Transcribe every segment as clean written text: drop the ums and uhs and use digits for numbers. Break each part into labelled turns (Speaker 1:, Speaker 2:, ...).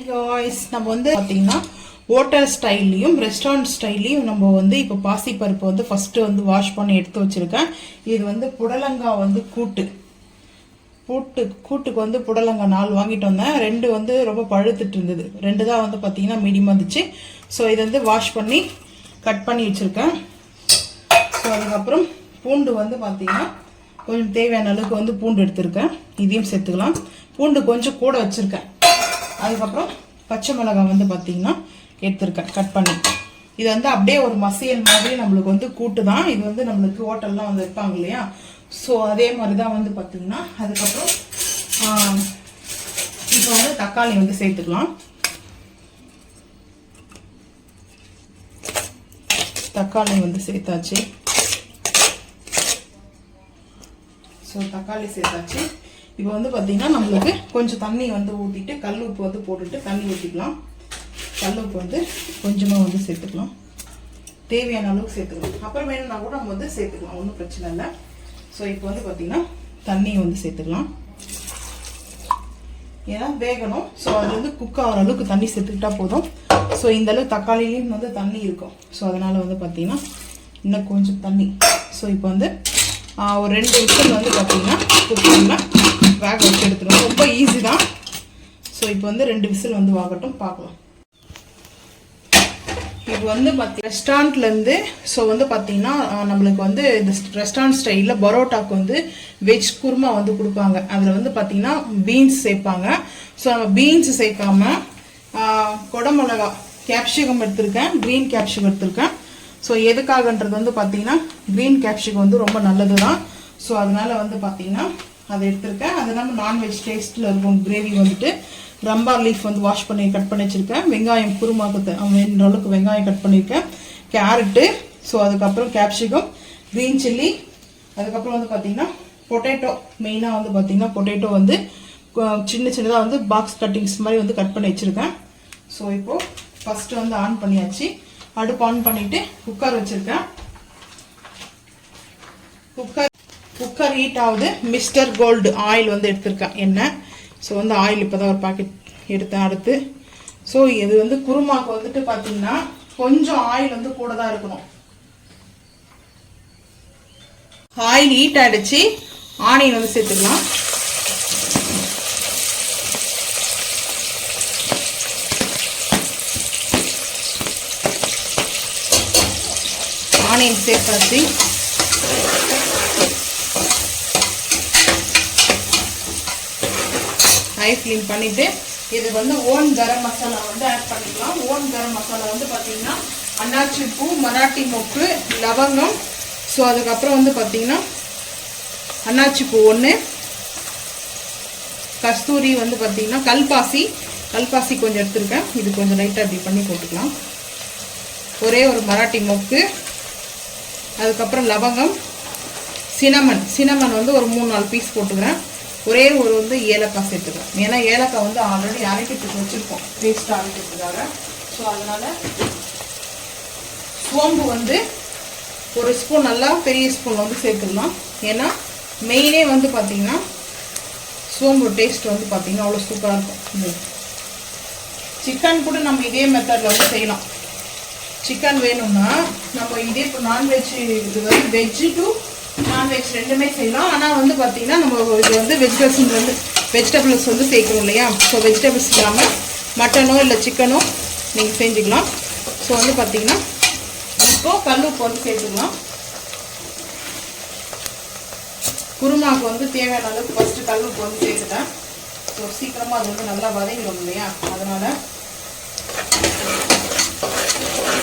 Speaker 1: guys, நம்ம வந்து பாத்தீங்கன்னா ஹோட்டல் ஸ்டைல்லையும் ரெஸ்டாரண்ட் ஸ்டைல்லையும் நம்ம வந்து இப்போ பாசி பருப்பு வந்து ஃபர்ஸ்ட் வந்து வாஷ் பண்ணி எடுத்து வச்சிருக்கேன். இது வந்து புடலங்காய் வந்து கூட்டுக்கு வந்து புடலங்காய் 4 வாங்கிட்டு வந்தேன். 2 வந்து ரொம்ப பழுத்துட்டு இருந்தது, 2 தான் வந்து பாத்தீங்கன்னா மீடியமா இருந்துச்சு. ஸோ இது வந்து வாஷ் பண்ணி கட் பண்ணி வச்சிருக்கேன். ஸோ அதுக்கப்புறம் பூண்டு வந்து பாத்தீங்கன்னா கொஞ்சம் தேவையான அளவுக்கு வந்து பூண்டு எடுத்திருக்கேன், இதையும் சேர்த்துக்கலாம். பூண்டு கொஞ்சம் கூட வச்சிருக்கேன். அதுக்கப்புறம் பச்சை மிளகாய் வந்து பார்த்தீங்கன்னா எடுத்துருக்கேன் கட் பண்ணி. இது வந்து அப்படியே ஒரு மசியல் மாதிரி நம்மளுக்கு வந்து கூட்டு தான். இது வந்து நம்மளுக்கு ஹோட்டல்லாம் வந்து வைப்பாங்க இல்லையா, ஸோ அதே மாதிரி தான் வந்து பார்த்தீங்கன்னா. அதுக்கப்புறம் இப்போ வந்து தக்காளி வந்து சேர்த்துக்கலாம். தக்காளி வந்து சேர்த்தாச்சு. ஸோ தக்காளி சேர்த்தாச்சு. இப்போ வந்து பார்த்தீங்கன்னா நம்மளுக்கு கொஞ்சம் தண்ணி வந்து ஊற்றிட்டு கல் உப்பு வந்து போட்டுட்டு தண்ணி ஊற்றிக்கலாம். கல் உப்பு வந்து கொஞ்சமாக வந்து சேர்த்துக்கலாம், தேவையான அளவுக்கு சேர்த்துக்கலாம். அப்புறம் வேணும்னா கூட நம்ம வந்து சேர்த்துக்கலாம், ஒன்றும் பிரச்சனை இல்லை. ஸோ இப்போ வந்து பார்த்தீங்கன்னா தண்ணியை வந்து சேர்த்துக்கலாம், ஏன்னா வேகணும். ஸோ அது வந்து குக் ஆகிற அளவுக்கு தண்ணி சேர்த்துக்கிட்டா போதும். ஸோ இந்த அளவுக்கு தக்காளிலையும் வந்து தண்ணி இருக்கும். ஸோ அதனால வந்து பார்த்தீங்கன்னா இன்னும் கொஞ்சம் தண்ணி. ஸோ இப்போ வந்து ஒரு 2 விசில் வந்து பார்த்தீங்கன்னா குக்கரில் வேக வச்சு எடுத்துருவோம். ரொம்ப ஈஸி தான். ஸோ இப்போ வந்து 2 விசில் வந்து வாங்கட்டும், பார்க்கலாம். இப்போ வந்து ரெஸ்டாரண்ட்லேருந்து ஸோ வந்து பார்த்தீங்கன்னா நம்மளுக்கு வந்து இந்த ரெஸ்டாரண்ட் ஸ்டைலில் பரோட்டாக்கு வந்து வெஜ் குருமா வந்து கொடுப்பாங்க. அதில் வந்து பார்த்தீங்கன்னா பீன்ஸ் சேர்ப்பாங்க. ஸோ நம்ம பீன்ஸ் சேர்க்காம குடமிளகா கேப்சிகம் எடுத்திருக்கேன், க்ரீன் கேப்சிகம் எடுத்திருக்கேன். ஸோ எதுக்காகன்றது வந்து பார்த்தீங்கன்னா க்ரீன் கேப்சிகம் வந்து ரொம்ப நல்லது தான். ஸோ அதனால வந்து பார்த்தீங்கன்னா அதை எடுத்திருக்கேன். அது நம்ம நான்வெஜ் டேஸ்ட்டில் இருக்கும் கிரேவி வந்துட்டு. ரம்பா லீஃப் வந்து வாஷ் பண்ணி கட் பண்ணி வச்சுருக்கேன். வெங்காயம் குருமாக்கு வேணுன்ற அளவுக்கு வெங்காயம் கட் பண்ணியிருக்கேன். கேரட்டு, ஸோ அதுக்கப்புறம் கேப்சிகம், க்ரீன் சில்லி, அதுக்கப்புறம் வந்து பார்த்தீங்கன்னா பொட்டேட்டோ. மெயினாக வந்து பார்த்தீங்கன்னா பொட்டேட்டோ வந்து சின்னதாக வந்து பாக்ஸ் கட்டிங்ஸ் மாதிரி வந்து கட் பண்ணி வச்சுருக்கேன். ஸோ இப்போது ஃபஸ்ட்டு வந்து ஆன் பண்ணியாச்சு. அடுப்பு ஆன் பண்ணிவிட்டு குக்கர் வச்சுருக்கேன். குக்கர் ஹீட் ஆகுது. மிஸ்டர் கோல்டு ஆயில் வந்து எடுத்திருக்கேன், எண்ணெய். ஸோ வந்து ஆயில் இப்போ தான் ஒரு பாக்கெட் எடுத்தேன் அடுத்து. ஸோ இது வந்து குருமாக்கு வந்துட்டு பார்த்தீங்கன்னா கொஞ்சம் ஆயில் வந்து கூட தான் இருக்கணும். ஆயில் ஹீட் ஆகிடுச்சு. ஆனியன் வந்து சேர்த்துக்கலாம். ஆனியன் சேர்த்தாச்சு. ஹை ஃப்ளேம் பண்ணிட்டு இது வந்து ஓன் கரம் மசாலா வந்து ஆட் பண்ணிக்கலாம். ஓன் கரம் மசாலா வந்து பார்த்தீங்கன்னா அன்னாச்சி பூ, மராட்டி மொக்கு, லவங்கம், ஸோ அதுக்கப்புறம் வந்து பார்த்தீங்கன்னா அன்னாச்சி பூ 1, கஸ்தூரி வந்து பார்த்தீங்கன்னா கல்பாசி கொஞ்சம் எடுத்துருக்கேன். இது கொஞ்சம் லைட்டாக இப்படி பண்ணி போட்டுக்கலாம். ஒரே ஒரு மராட்டி மொக்கு, அதுக்கப்புறம் லவங்கம், சினமன் வந்து ஒரு 3-4 பீஸ் போட்டுக்கிறேன். ஒரே ஒரு வந்து ஏலக்காய் சேர்த்துக்கிறேன், ஏன்னா ஏலக்காய் வந்து ஆல்ரெடி அரைக்கிறதுக்கு வச்சுருக்கோம் பேஸ்ட் அரைக்கிறதுக்காக. ஸோ அதனால் சோம்பு வந்து ஒரு ஸ்பூன், நல்லா பெரிய ஸ்பூன் வந்து சேர்த்துக்கலாம். ஏன்னா மெயினே வந்து பார்த்திங்கன்னா சோம்பு டேஸ்ட் வந்து பார்த்திங்கன்னா அவ்வளோ சூப்பராக இருக்கும். சிக்கன் கூட நம்ம இதே மெத்தடில் வந்து செய்யலாம். சிக்கன் வேணும்னா நம்ம இதே இப்போ நான்வெஜ், இது வந்து வெஜ்ஜு டு நான்வெஜ் ரெண்டுமே செய்யலாம். ஆனால் வந்து பார்த்தீங்கன்னா நம்ம இது வந்து வெஜிடபிள்ஸ் வந்து சேர்க்கணும் இல்லையா. ஸோ வெஜிடபிள்ஸ் இல்லாமல் மட்டனோ இல்லை சிக்கனோ நீங்கள் செஞ்சுக்கலாம். ஸோ வந்து பார்த்தீங்கன்னா இப்போது கல் உப்பு வந்து சேர்த்துக்கலாம். குருமாவுக்கு வந்து தேவையான அளவுக்கு ஃபஸ்ட்டு கல் உப்பு வந்து சேர்த்துட்டேன். ஸோ சீக்கிரமாக அது வந்து நல்லா வதங்கிடும் இல்லையா. அதனால்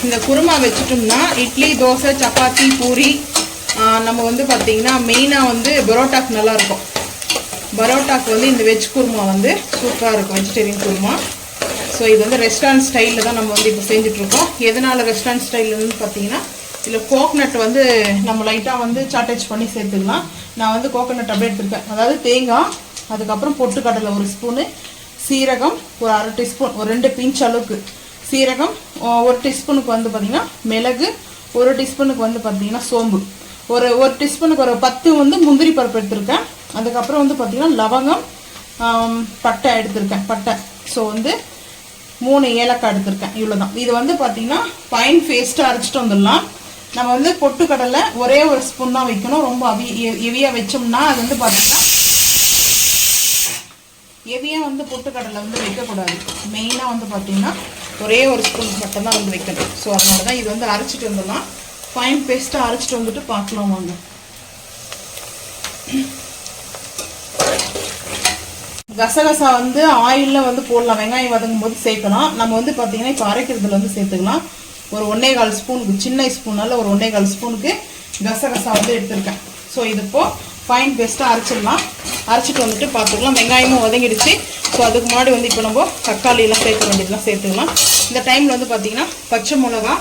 Speaker 1: இந்த குருமா வச்சுட்டோம்னா இட்லி, தோசை, சப்பாத்தி, பூரி, நம்ம வந்து பார்த்தீங்கன்னா மெயினாக வந்து பரோட்டாக்கு நல்லாயிருக்கும். பரோட்டாக்கு வந்து இந்த வெஜ் குருமா வந்து சூப்பராக இருக்கும், வெஜிடேரியன் குருமா. ஸோ இது வந்து ரெஸ்டாரண்ட் ஸ்டைலில் தான் நம்ம வந்து இப்போ செஞ்சிட்ருக்கோம். எதனால் ரெஸ்டாரண்ட் ஸ்டைல்னு பார்த்தீங்கன்னா இதில் கோகனட் வந்து நம்ம லைட்டாக வந்து சாட்டேஜ் பண்ணி சேர்த்துக்கலாம். நான் வந்து கோகனட் அப்படியே எடுத்துருக்கேன். அதாவது தேங்காய், அதுக்கப்புறம் பொட்டுக்கடலை 1 ஸ்பூனு, சீரகம் ஒரு 1/2 டீஸ்பூன், ஒரு 2 பிஞ்ச் அளவுக்கு சீரகம், 1 டீஸ்பூனுக்கு வந்து பார்த்திங்கன்னா மிளகு, 1 டீஸ்பூனுக்கு வந்து பார்த்திங்கன்னா சோம்பு, ஒரு டீஸ்பூனுக்கு ஒரு 10 வந்து முந்திரி பருப்பு எடுத்திருக்கேன். அதுக்கப்புறம் வந்து பார்த்திங்கன்னா லவங்கம், பட்டை எடுத்திருக்கேன், பட்டை. ஸோ வந்து 3 ஏலக்காய் எடுத்திருக்கேன். இவ்வளோதான். இது வந்து பார்த்தீங்கன்னா ஃபைன் பேஸ்ட்டாக அரைச்சிட்டு வந்துடலாம். நம்ம வந்து பொட்டுக்கடலை ஒரே ஒரு ஸ்பூன் தான் வைக்கணும். ரொம்ப ஹெவியாக வச்சோம்னா அது வந்து பார்த்தீங்கன்னா ஹெவியாக வந்து பொட்டுக்கடலை வந்து வைக்கக்கூடாது. மெயினாக வந்து பார்த்தீங்கன்னா ஒரே ஒரு ஸ்பூன் மட்டும் தான் வந்து வைக்கணும். ஸோ அதனால தான் இது வந்து அரைச்சிட்டு வந்துடலாம். ஃபைன் பேஸ்ட்டாக அரைச்சிட்டு வந்துட்டு பார்க்கலாம் வாங்க. கசகசா வந்து ஆயிலில் வந்து போடலாம். வெங்காயம் வதங்கும் போது சேர்க்கலாம். நம்ம வந்து பார்த்தீங்கன்னா இப்போ அரைக்கிறதுல வந்து சேர்த்துக்கலாம். ஒரு 1.25 ஸ்பூனுக்கு, சின்ன ஸ்பூனால் ஒரு 1.25 ஸ்பூனுக்கு கசகசா வந்து எடுத்துருக்கேன். ஸோ இது இப்போது ஃபைன் பேஸ்ட்டாக அரைச்சிடலாம். அரைச்சிட்டு வந்துட்டு பார்த்துக்கலாம். வெங்காயமும் வதங்கிடுச்சு. ஸோ அதுக்கு முன்னாடி வந்து இப்போ நம்ம தக்காளியெல்லாம் சேர்க்க வேண்டியதெல்லாம் சேர்த்துக்கலாம். இந்த டைமில் வந்து பார்த்தீங்கன்னா பச்சை மிளகா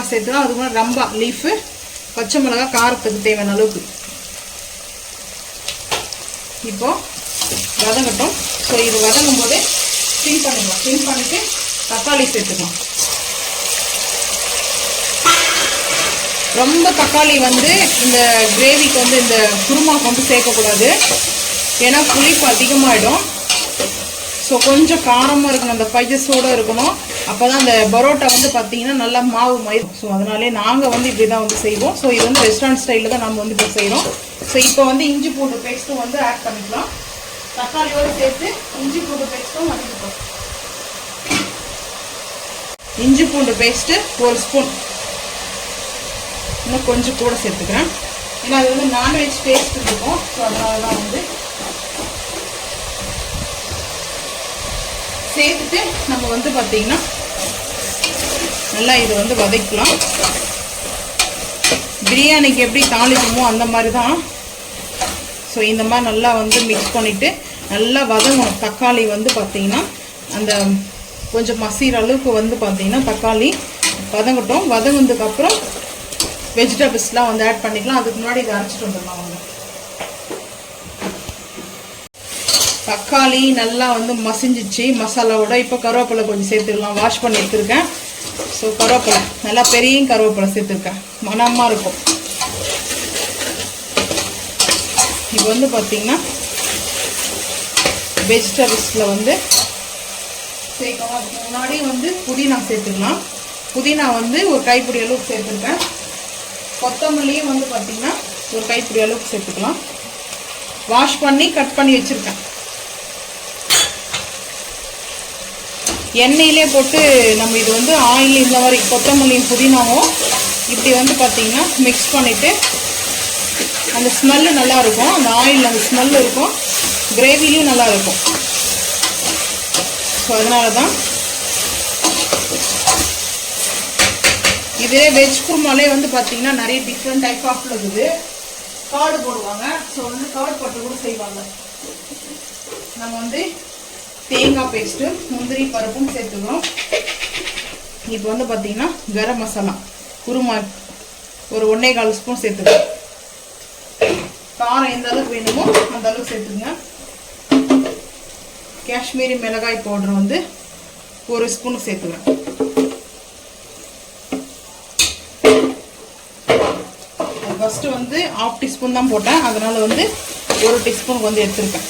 Speaker 1: சேர்த்துக்கலாம். அதுக்கு முன்னாடி ரம்பா லீஃபு, பச்சை மிளகா காரத்துக்கு தேவையான அளவுக்கு இப்போ வதங்கட்டும். ஸோ இது வதங்கும் போதே ஸ்டிம் பண்ணிக்கலாம். ஸ்டிம் பண்ணிட்டு தக்காளி சேர்த்துக்கலாம். ரொம்ப தக்காளி வந்து இந்த கிரேவிக்கு வந்து இந்த குருமாக்கு வந்து சேர்க்கக்கூடாது. ஏன்னா புளிப்பு அதிகமாகிடும். ஸோ கொஞ்சம் காரமாக இருக்கணும், அந்த பைஜஸோடு இருக்கணும். அப்போ தான் அந்த பரோட்டா வந்து பார்த்தீங்கன்னா நல்லா மாவு மயிரும். ஸோ அதனாலே நாங்கள் வந்து இப்படி தான் வந்து செய்வோம். ஸோ இது வந்து ரெஸ்டாரண்ட் ஸ்டைலில் தான் நம்ம வந்து இப்போ செய்கிறோம். ஸோ இப்போ வந்து இஞ்சி பூண்டு பேஸ்ட்டும் வந்து ஆட் பண்ணிக்கலாம். தக்காளியோடு சேர்த்து இஞ்சி பூண்டு பேஸ்ட்டும் வதக்கிப்போம். இஞ்சி பூண்டு பேஸ்ட்டு 1 ஸ்பூன், இன்னும் கொஞ்சம் கூட சேர்த்துக்கிறேன். ஏன்னா அது வந்து நான்வெஜ் டேஸ்ட் இருக்கும். ஸோ அதனால தான் வந்து சேர்த்துட்டு நம்ம வந்து பார்த்தீங்கன்னா நல்லா இதை வந்து வதக்கலாம். பிரியாணிக்கு எப்படி தாளிக்குமோ அந்த மாதிரி தான். ஸோ இந்த மாதிரி நல்லா வந்து மிக்ஸ் பண்ணிவிட்டு நல்லா வதங்கணும். தக்காளி வந்து பார்த்தீங்கன்னா அந்த கொஞ்சம் மசிற அளவுக்கு வந்து பார்த்தீங்கன்னா தக்காளி வதங்கட்டும். வதங்கினதுக்கப்புறம் வெஜிடபிள்ஸ்லாம் வந்து ஆட் பண்ணிக்கலாம். அதுக்கு முன்னாடி இதை அரைச்சிட்டு வந்துடலாம். அவங்க தக்காளி நல்லா வந்து மசிஞ்சிச்சு மசாலாவோட. இப்போ கருவேப்பிலை கொஞ்சம் சேர்த்துக்கலாம். வாஷ் பண்ணி எடுத்துருக்கேன். ஸோ கருவேப்பிலை நல்லா பெரிய கருவேப்பிலை சேர்த்துருக்கேன், மணமாக இருக்கும். இப்போ வந்து பார்த்தீங்கன்னா வெஜிடபிள்ஸில் வந்து சேர்க்கலாம். அதுக்கு முன்னாடி வந்து புதினா சேர்த்துக்கலாம். புதினா வந்து ஒரு கைப்பிடி அளவுக்கு சேர்த்துருக்கேன். கொத்தமல்லியும் வந்து பார்த்தீங்கன்னா ஒரு கைப்பிடி அளவுக்கு சேர்த்துக்கலாம். வாஷ் பண்ணி கட் பண்ணி வச்சுருக்கேன். எண்ணெயிலே போட்டு நம்ம இது வந்து ஆயில் இந்த மாதிரி கொத்தமல்லியும் புதினாவும் இப்படி வந்து பார்த்தீங்கன்னா மிக்ஸ் பண்ணிவிட்டு அந்த ஸ்மெல்லு நல்லாயிருக்கும். அந்த ஆயில் அந்த ஸ்மெல் இருக்கும், கிரேவிலையும் நல்லா இருக்கும். ஸோ அதனால தான் இதே வெஜ் குருமாலே வந்து பார்த்தீங்கன்னா நிறைய டிஃப்ரெண்ட் டைப் ஆஃப்ல இருக்குது. கார்டு போடுவாங்க. ஸோ வந்து கார்டு போட்டு கூட செய்வாங்க. நம்ம வந்து தேங்காய் பேஸ்ட்டு முந்திரி பருப்பும் சேர்த்துக்கிறோம். இப்போ வந்து பார்த்தீங்கன்னா கரம் மசாலா குருமா ஒரு 1.25 ஸ்பூன் சேர்த்துக்கிறோம். காரம் எந்த அளவுக்கு வேணுமோ அந்த அளவுக்கு சேர்த்துங்க. காஷ்மீரி மிளகாய் பவுடர் வந்து 1 ஸ்பூன் சேர்த்துக்கிறேன். ஃபஸ்ட்டு வந்து 1/2 டீஸ்பூன் தான் போட்டேன். அதனால் வந்து 1 டீஸ்பூனுக்கு வந்து எடுத்துருக்கேன்.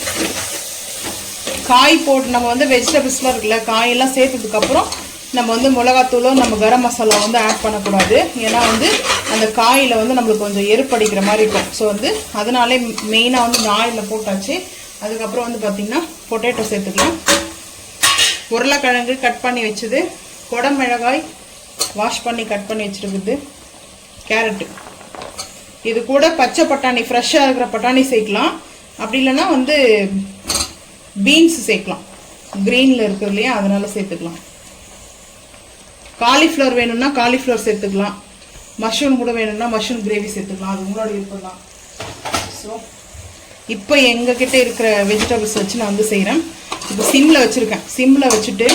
Speaker 1: காய் போட்டு நம்ம வந்து வெஜிடபிள்ஸ்லாம் இருக்குல்ல, காயெல்லாம் சேர்த்ததுக்கப்புறம் நம்ம வந்து மிளகாத்தூளோ நம்ம கரம் மசாலா வந்து ஆட் பண்ணக்கூடாது. ஏன்னா வந்து அந்த காயில் வந்து நம்மளுக்கு கொஞ்சம் எருப்படிக்கிற மாதிரி இருக்கும். ஸோ வந்து அதனாலே மெயினாக வந்து இந்த ஆயிலில் போட்டாச்சு. அதுக்கப்புறம் வந்து பார்த்திங்கன்னா பொட்டேட்டோ சேர்த்துக்கலாம். உருளைக்கிழங்கு கட் பண்ணி வச்சது, குடமிளகாய் வாஷ் பண்ணி கட் பண்ணி வச்சுருக்குது, கேரட்டு, இது கூட பச்சை பட்டாணி ஃப்ரெஷ்ஷாக இருக்கிற பட்டாணி சேர்க்கலாம். அப்படி இல்லைன்னா வந்து பீன்ஸ் சேர்க்கலாம், க்ரீனில் இருக்குது இல்லையா, அதனால் சேர்த்துக்கலாம். காலிஃப்ளவர் வேணும்னா காலிஃப்ளவர் சேர்த்துக்கலாம். மஷ்ரூம் கூட வேணும்னா மஷ்ரூம் கிரேவி சேர்த்துக்கலாம். அது உங்களோட விருப்பம் தான். ஸோ இப்போ எங்ககிட்ட இருக்கிற வெஜிடபிள்ஸ் வச்சு நான் வந்து செய்கிறேன். இப்போ சிம்மில் வச்சுருக்கேன். சிம்மில் வச்சுட்டு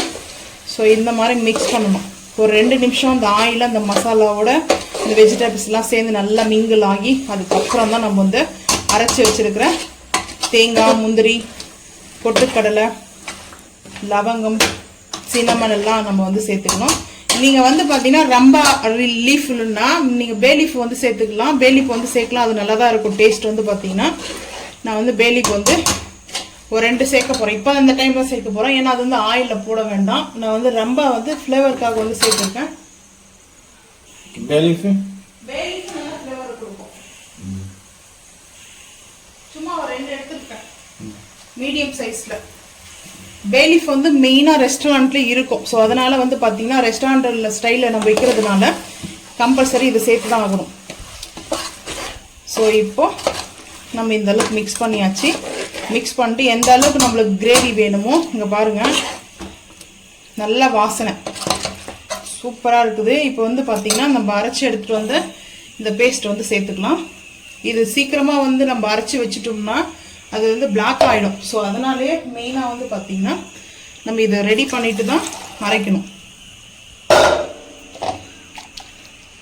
Speaker 1: ஸோ இந்த மாதிரி மிக்ஸ் பண்ணணும். ஒரு 2 நிமிஷம் அந்த ஆயில் அந்த மசாலாவோட இந்த வெஜிடபிள்ஸ்லாம் சேர்ந்து நல்லா மிங்கிள் ஆகி அதுக்கப்புறம் தான் நம்ம வந்து அரைச்சி வச்சுருக்கிற தேங்காய், முந்திரி, பொட்டுக்கடலை, லவங்கம், சின்னமன் எல்லாம் நம்ம வந்து சேர்த்துக்கணும். நீங்கள் வந்து பார்த்தீங்கன்னா ரம்பா லீஃப்னா நீங்கள் பே லீஃப் வந்து சேர்த்துக்கலாம். பே லீஃப் வந்து சேர்க்கலாம், அது நல்லா தான் இருக்கும் டேஸ்ட். வந்து பார்த்தீங்கன்னா நான் வந்து பே லீஃப் வந்து ஒரு 2 சேர்க்க போகிறேன். இப்போ இந்த டைமில் சேர்க்க போகிறேன், ஏன்னா அது வந்து ஆயிலில் போட வேண்டாம். நான் வந்து ரொம்ப வந்து ஃப்ளேவருக்காக வந்து சேர்த்துருக்கேன். நல்லா ஃப்ளேவர் கொடுக்கும். சும்மா ஒரு 2 எடுத்துருக்கேன் மீடியம் சைஸில். பேலீஃப் வந்து மெயினாக ரெஸ்டாரண்ட்லேயே இருக்கும். ஸோ அதனால் வந்து பார்த்தீங்கன்னா ரெஸ்டாரண்ட்டில் ஸ்டைலில் நம்ம வைக்கிறதுனால கம்பல்சரி இதை சேர்த்து தான் ஆகணும். ஸோ இப்போ நம்ம இந்த அளவுக்கு மிக்ஸ் பண்ணியாச்சு. மிக்ஸ் பண்ணிட்டு எந்த அளவுக்கு நம்மளுக்கு கிரேவி வேணுமோ, இங்கே பாருங்கள் நல்ல வாசனை சூப்பராக இருக்குது. இப்போ வந்து பார்த்திங்கன்னா நம்ம அரைச்சி எடுத்துகிட்டு வந்து இந்த பேஸ்ட் வந்து சேர்த்துக்கலாம். இது சீக்கிரமாக வந்து நம்ம அரைச்சி வச்சுட்டோம்னா அது வந்து பிளாக் ஆகிடும். ஸோ அதனாலே மெயினாக வந்து பார்த்திங்கன்னா நம்ம இதை ரெடி பண்ணிட்டு தான் அரைக்கணும்.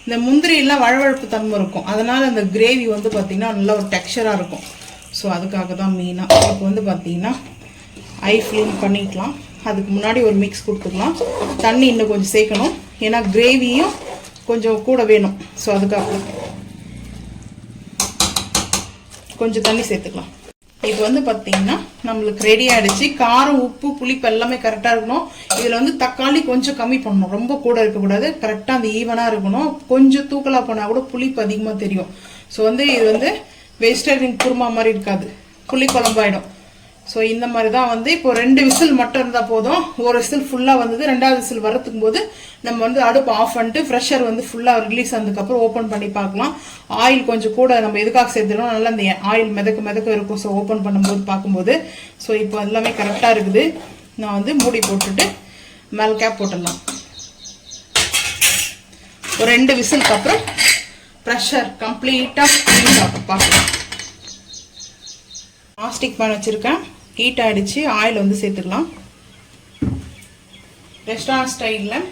Speaker 1: இந்த முந்திரியெல்லாம் வழவழப்பு தன்மை இருக்கும், அதனால் அந்த கிரேவி வந்து பார்த்திங்கன்னா நல்ல ஒரு டெக்ஸ்சராக இருக்கும். ஸோ அதுக்காக தான் மெயினாக. இப்போ வந்து பார்த்திங்கன்னா ஐ ஃப்ளேம் பண்ணிக்கலாம். அதுக்கு முன்னாடி ஒரு மிக்ஸ் கொடுத்துக்கலாம். தண்ணி இன்னும் கொஞ்சம் சேர்க்கணும், ஏன்னா கிரேவியும் கொஞ்சம் கூட வேணும். ஸோ அதுக்காக கொஞ்சம் தண்ணி சேர்த்துக்கலாம். இப்போ வந்து பார்த்தீங்கன்னா நம்மளுக்கு ரெடி ஆகிடுச்சு. காரம், உப்பு, புளிப்பு எல்லாமே கரெக்டாக இருக்கணும். இதில் வந்து தக்காளி கொஞ்சம் கம்மி பண்ணணும், ரொம்ப கூட இருக்கக்கூடாது. கரெக்டாக அந்த ஈவனாக இருக்கணும். கொஞ்சம் தூக்கலாக போனால் கூட புளிப்பு அதிகமாக தெரியும். ஸோ வந்து இது வந்து வெஜிடேரியன் குருமா மாதிரி இருக்காது, புளி குழம்பாயிடும். ஸோ இந்த மாதிரி தான் வந்து இப்போ 2 விசில் மட்டும் இருந்தால் போதும். ஒரு விசில் ஃபுல்லாக வந்தது. 2வது விசில் வரத்துக்கும் போது நம்ம வந்து அடுப்பு ஆஃப் பண்ணிட்டு ஃப்ரெஷர் வந்து ஃபுல்லாக ரிலீஸ் ஆனதுக்கப்புறம் ஓப்பன் பண்ணி பார்க்கலாம். ஆயில் கொஞ்சம் கூட நம்ம எதுக்காக சேர்த்துக்கணும், நல்லா அந்த ஆயில் மிதக்க இருக்கும். ஸோ ஓப்பன் பண்ணும்போது பார்க்கும்போது ஸோ இப்போ எல்லாமே கரெக்டாக இருக்குது. நான் வந்து மூடி போட்டுட்டு மேல் கேப் போட்டுடலாம். ஒரு 2 விசிலுக்கு அப்புறம் ப்ரெஷர் கம்ப்ளீட்டாக பார்க்கலாம். நான்ஸ்டிக் பேன் வச்சுருக்கேன், ஹீட் ஆகிடுச்சு. ஆயில் வந்து சேர்த்துக்கலாம். ரெஸ்டாரண்ட் ஸ்டைலில்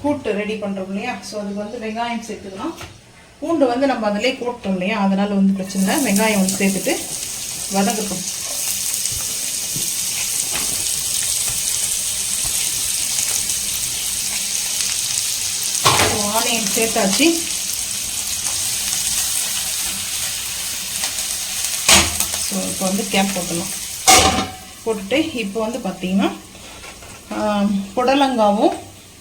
Speaker 1: கூட்டு ரெடி பண்ணுறோம் இல்லையா, ஸோ அதுக்கு வந்து வெங்காயம் சேர்த்துக்கலாம். பூண்டு வந்து நம்ம அதிலே போட்டோம் இல்லையா, அதனால் வந்து பிரச்சனை இல்லை. வெங்காயம் வந்து சேர்த்துட்டு வதங்கட்டும். ஆனியன் சேர்த்தாச்சு. ஸோ இப்போ வந்து கேப் போட்டுடலாம். போட்டுட்டு இப்போ வந்து பார்த்திங்கன்னா புடலங்காவும்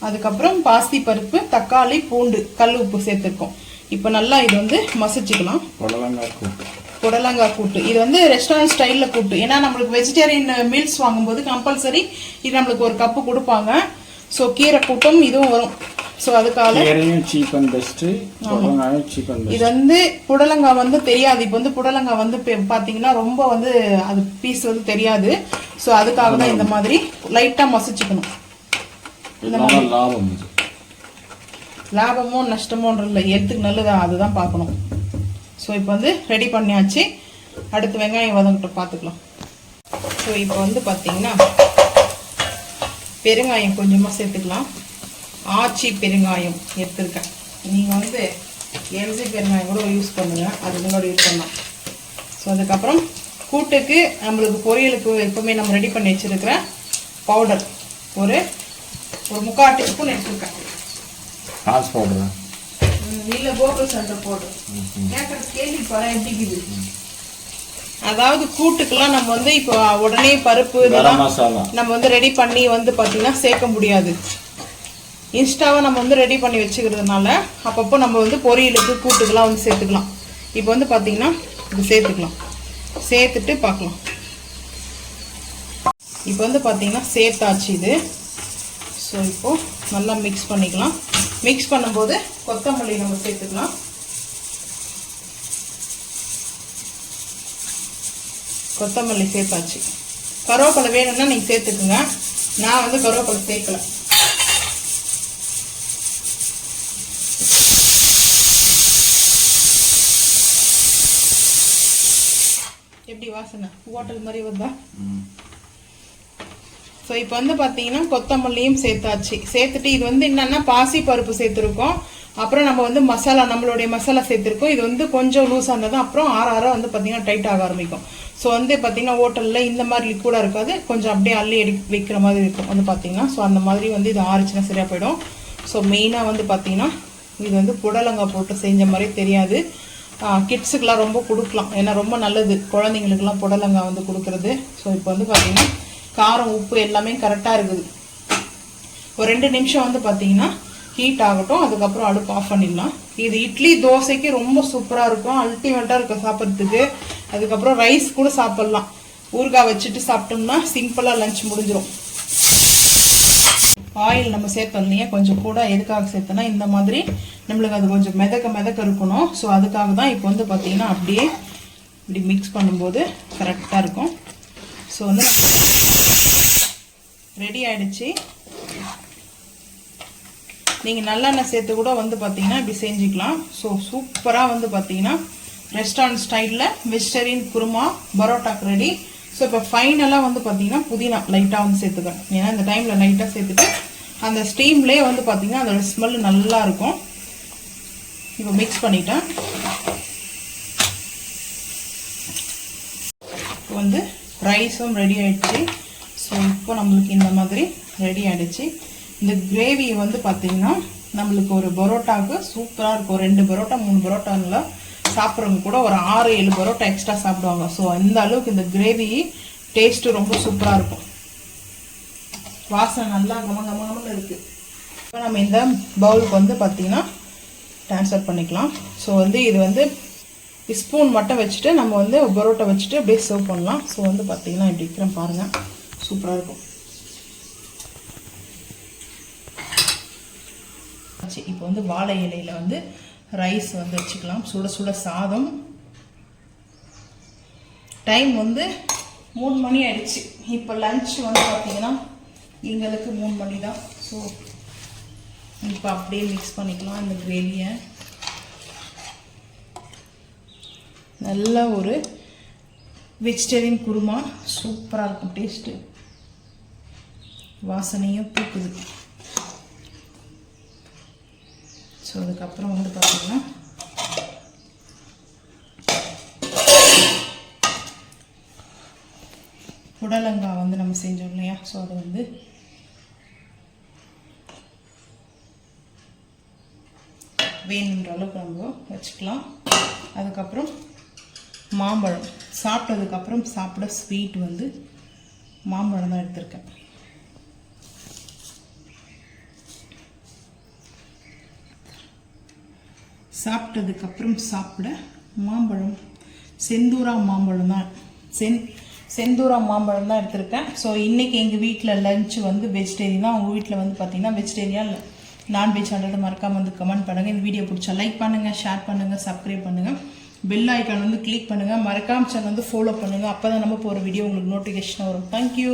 Speaker 1: அதுக்கப்புறம் பாசி பருப்பு, தக்காளி, பூண்டு, கல் உப்பு சேர்த்துருக்கோம். இப்போ நல்லா இது வந்து மசிச்சுக்கலாம். புடலங்காய் கூட்டு இது வந்து ரெஸ்டாரண்ட் ஸ்டைலில் கூட்டு. ஏன்னா நம்மளுக்கு வெஜிடேரியன் மீல்ஸ் வாங்கும்போது கம்பல்சரி இது நம்மளுக்கு ஒரு கப்பு கொடுப்பாங்க. ஸோ கீரை கூட்டம் இதுவும் வரும். ஸோ அதுக்காக இது வந்து புடலங்காய் வந்து தெரியாது. இப்போ வந்து புடலங்காய் வந்து பார்த்தீங்கன்னா ரொம்ப வந்து அது பீஸ் வந்து தெரியாது. ஸோ அதுக்காக தான் இந்த மாதிரி லைட்டாக மசிச்சுக்கணும். லாபமோ நஷ்டமோன்ற இல்லை, எடுத்துக்கு நல்லதா அதுதான் பார்க்கணும். ஸோ இப்போ வந்து ரெடி பண்ணியாச்சு. அடுத்து வெங்காயம் வதங்கிட்டு பார்த்துக்கலாம். ஸோ இப்போ வந்து பார்த்தீங்கன்னா பெருங்காயம் கொஞ்சமாக சேர்த்துக்கலாம். ஆச்சி பெருங்காயம் எடுத்துருக்கேன். நீங்கள் வந்து எல்ஜி பெருங்காயம் கூட யூஸ் பண்ணுங்கள், அது கூட யூஸ் பண்ணலாம். ஸோ அதுக்கப்புறம் கூட்டுக்கு நம்மளுக்கு பொரியலுக்கு எப்போவுமே நம்ம ரெடி பண்ணி வச்சுருக்கிற பவுடர் ஒரு 3/4 டீஸ்பூன் எடுத்துருக்கேன். பவுடர் இல்லை, கோகுல் சென்டர் பவுடர். கேள்வி பாரு எப்படி இருக்குது. அதாவது கூட்டுக்கெல்லாம் நம்ம வந்து இப்போ உடனே பருப்பு இதெல்லாம் நம்ம வந்து ரெடி பண்ணி வந்து பார்த்தீங்கன்னா சேர்க்க முடியாது. இன்ஸ்டாவை நம்ம வந்து ரெடி பண்ணி வச்சுக்கிறதுனால அப்பப்போ நம்ம வந்து பொரியலுக்கு கூட்டுக்கெல்லாம் வந்து சேர்த்துக்கலாம். இப்போ வந்து பார்த்தீங்கன்னா இது சேர்த்துக்கலாம். சேர்த்துட்டு பார்க்கலாம். இப்போ வந்து பார்த்தீங்கன்னா சேர்த்தாச்சு இது. ஸோ இப்போது நல்லா மிக்ஸ் பண்ணிக்கலாம். மிக்ஸ் பண்ணும்போது கொத்தமல்லி நம்ம சேர்த்துக்கலாம். கொத்தமல்லி சேர்த்தாச்சு. கருவேப்பிலை வேணும்னா நீங்கள் சேர்த்துக்குங்க. நான் வந்து கருவேப்பிலை சேர்க்கலை. எப்படி வாசனை ஹோட்டல் மாதிரி வந்தா. ஸோ இப்போ வந்து பார்த்தீங்கன்னா கொத்தமல்லியும் சேர்த்தாச்சு. சேர்த்துட்டு இது வந்து என்னென்னா பாசி பருப்பு சேர்த்துருக்கோம். அப்புறம் நம்ம வந்து மசாலா, நம்மளுடைய மசாலா சேர்த்துருக்கோம். இது வந்து கொஞ்சம் லூஸாக இருந்தால் தான் அப்புறம் ஆற வந்து பார்த்தீங்கன்னா டைட் ஆக ஆரம்பிக்கும். ஸோ வந்து பார்த்தீங்கன்னா ஹோட்டலில் இந்த மாதிரி லிக்விடாக இருக்காது, கொஞ்சம் அப்படியே அள்ளி வைக்கிற மாதிரி இருக்கும் வந்து பார்த்தீங்கன்னா. ஸோ அந்த மாதிரி வந்து இது ஆறுச்சுன்னா சரியாக போயிடும். ஸோ மெயினாக வந்து பார்த்தீங்கன்னா இது வந்து புடலங்காய் போட்டு செஞ்ச மாதிரி தெரியாது. கிட்ஸுக்கெலாம் ரொம்ப கொடுக்கலாம், ஏன்னா ரொம்ப நல்லது குழந்தைங்களுக்கெல்லாம் புடலங்காய் வந்து கொடுக்குறது. ஸோ இப்போ வந்து பார்த்திங்கன்னா காரம் உப்பு எல்லாமே கரெக்டாக இருக்குது. ஒரு 2 நிமிஷம் வந்து பார்த்திங்கன்னா ஹீட் ஆகட்டும், அதுக்கப்புறம் அடுப்பு ஆஃப் பண்ணிடலாம். இது இட்லி தோசைக்கு ரொம்ப சூப்பராக இருக்கும், அல்டிமேட்டாக இருக்கும் சாப்பிட்றதுக்கு. அதுக்கப்புறம் ரைஸ் கூட சாப்பிட்லாம், ஊறுகாய் வச்சுட்டு சாப்பிட்டோம்னா சிம்பிளாக லஞ்ச் முடிஞ்சிடும். ஆயில் நம்ம சேர்த்தோம் இல்லையா கொஞ்சம் கூட, எதுக்காக சேர்த்தோன்னா இந்த மாதிரி நம்மளுக்கு அது கொஞ்சம் மிதக்க இருக்கணும். ஸோ அதுக்காக தான் இப்போ வந்து பார்த்திங்கன்னா அப்படியே இப்படி மிக்ஸ் பண்ணும்போது கரெக்டாக இருக்கும். ஸோ வந்து ரெடி ஆகிடுச்சு. நீங்கள் நல்லெண்ணெய் சேர்த்து கூட வந்து பார்த்தீங்கன்னா இப்படி செஞ்சுக்கலாம். ஸோ சூப்பராக வந்து பார்த்தீங்கன்னா ரெஸ்டாரண்ட் ஸ்டைலில் வெஜிடேரியன் குருமா பரோட்டாக்கு ரெடி. ஸோ இப்போ ஃபைனலாக வந்து பார்த்தீங்கன்னா புதினா லைட்டாக வந்து சேர்த்துக்கிறேன், ஏன்னா இந்த டைமில் லைட்டாக சேர்த்துட்டு அந்த ஸ்டீம்லேயே வந்து பார்த்தீங்கன்னா அதோட ஸ்மெல் நல்லா இருக்கும். இப்போ மிக்ஸ் பண்ணிட்டேன். இப்போ வந்து ரைஸும் ரெடி ஆகிடுச்சு. ஸோ இப்போ நம்மளுக்கு இந்த மாதிரி ரெடி ஆகிடுச்சு. இந்த கிரேவி வந்து பார்த்தீங்கன்னா நம்மளுக்கு ஒரு பரோட்டாவுக்கு சூப்பராக இருக்கும். 2 பரோட்டா 3 பரோட்டாங்களா சாப்பிட்றவங்க கூட ஒரு 6-7 பரோட்டா எக்ஸ்ட்ரா சாப்பிடுவாங்க. ஸோ அந்த அளவுக்கு இந்த கிரேவி டேஸ்ட்டு ரொம்ப சூப்பராக இருக்கும். வாசனை நல்லா கமகமன்னு இருக்குது. இப்போ நம்ம இந்த பவுலுக்கு வந்து பார்த்திங்கன்னா ட்ரான்ஸ்ஃபர் பண்ணிக்கலாம். ஸோ வந்து இது வந்து ஸ்பூன் மட்டும் வச்சுட்டு நம்ம வந்து பரோட்டா வச்சுட்டு அப்படியே சர்வ் பண்ணலாம். ஸோ வந்து பார்த்திங்கன்னா இப்படி இருக்கிறேன் பாருங்கள், சூப்பராக இருக்கும். இப்போ வந்து வாழை இலையில் வந்து ரைஸ் வந்து வச்சுக்கலாம். சுட சுட சாதம். டைம் வந்து 3 மணி ஆயிடுச்சு. இப்போ லஞ்ச் வந்து பார்த்தீங்கன்னா எங்களுக்கு 3 மணி தான். ஸோ இப்போ அப்படியே மிக்ஸ் பண்ணிக்கலாம் இந்த கிரேவியை. நல்ல ஒரு வெஜிடேரியன் குருமா சூப்பராக இருக்கும், டேஸ்ட்டு வாசனையும் தூக்குது. ஸோ அதுக்கப்புறம் வந்து பார்த்தீங்கன்னா புடலங்காய் வந்து நம்ம செஞ்சோம் இல்லையா, ஸோ அதை வந்து வேணுன்ற அளவுக்கு நம்ம வச்சுக்கலாம். அதுக்கப்புறம் மாம்பழம் சாப்பிட்டதுக்கப்புறம் சாப்பிட ஸ்வீட் வந்து மாம்பழம் தான் எடுத்திருக்கேன். சாப்பிட்டதுக்கப்புறம் சாப்பிட மாம்பழம் செந்தூரா மாம்பழம் தான் செந்தூரா மாம்பழம் தான் எடுத்திருக்கேன். ஸோ இன்றைக்கி எங்கள் வீட்டில் லஞ்ச் வந்து வெஜிடேரியன் தான். உங்கள் வீட்டில் வந்து பார்த்திங்கன்னா வெஜிடேரியன் இல்லை நான்வெஜ்ன்றது மறக்காமல் வந்து கமெண்ட் பண்ணுங்கள். இந்த வீடியோ பிடிச்சா லைக் பண்ணுங்கள், ஷேர் பண்ணுங்கள், சப்ஸ்கிரைப் பண்ணுங்கள், பெல் ஐக்கான் வந்து கிளிக் பண்ணுங்கள், மறக்காம சேனல் வந்து ஃபாலோ பண்ணுங்கள். அப்போ தான் நம்ம போகிற வீடியோ உங்களுக்கு நோட்டிஃபிகேஷன் வரும். தேங்க்யூ.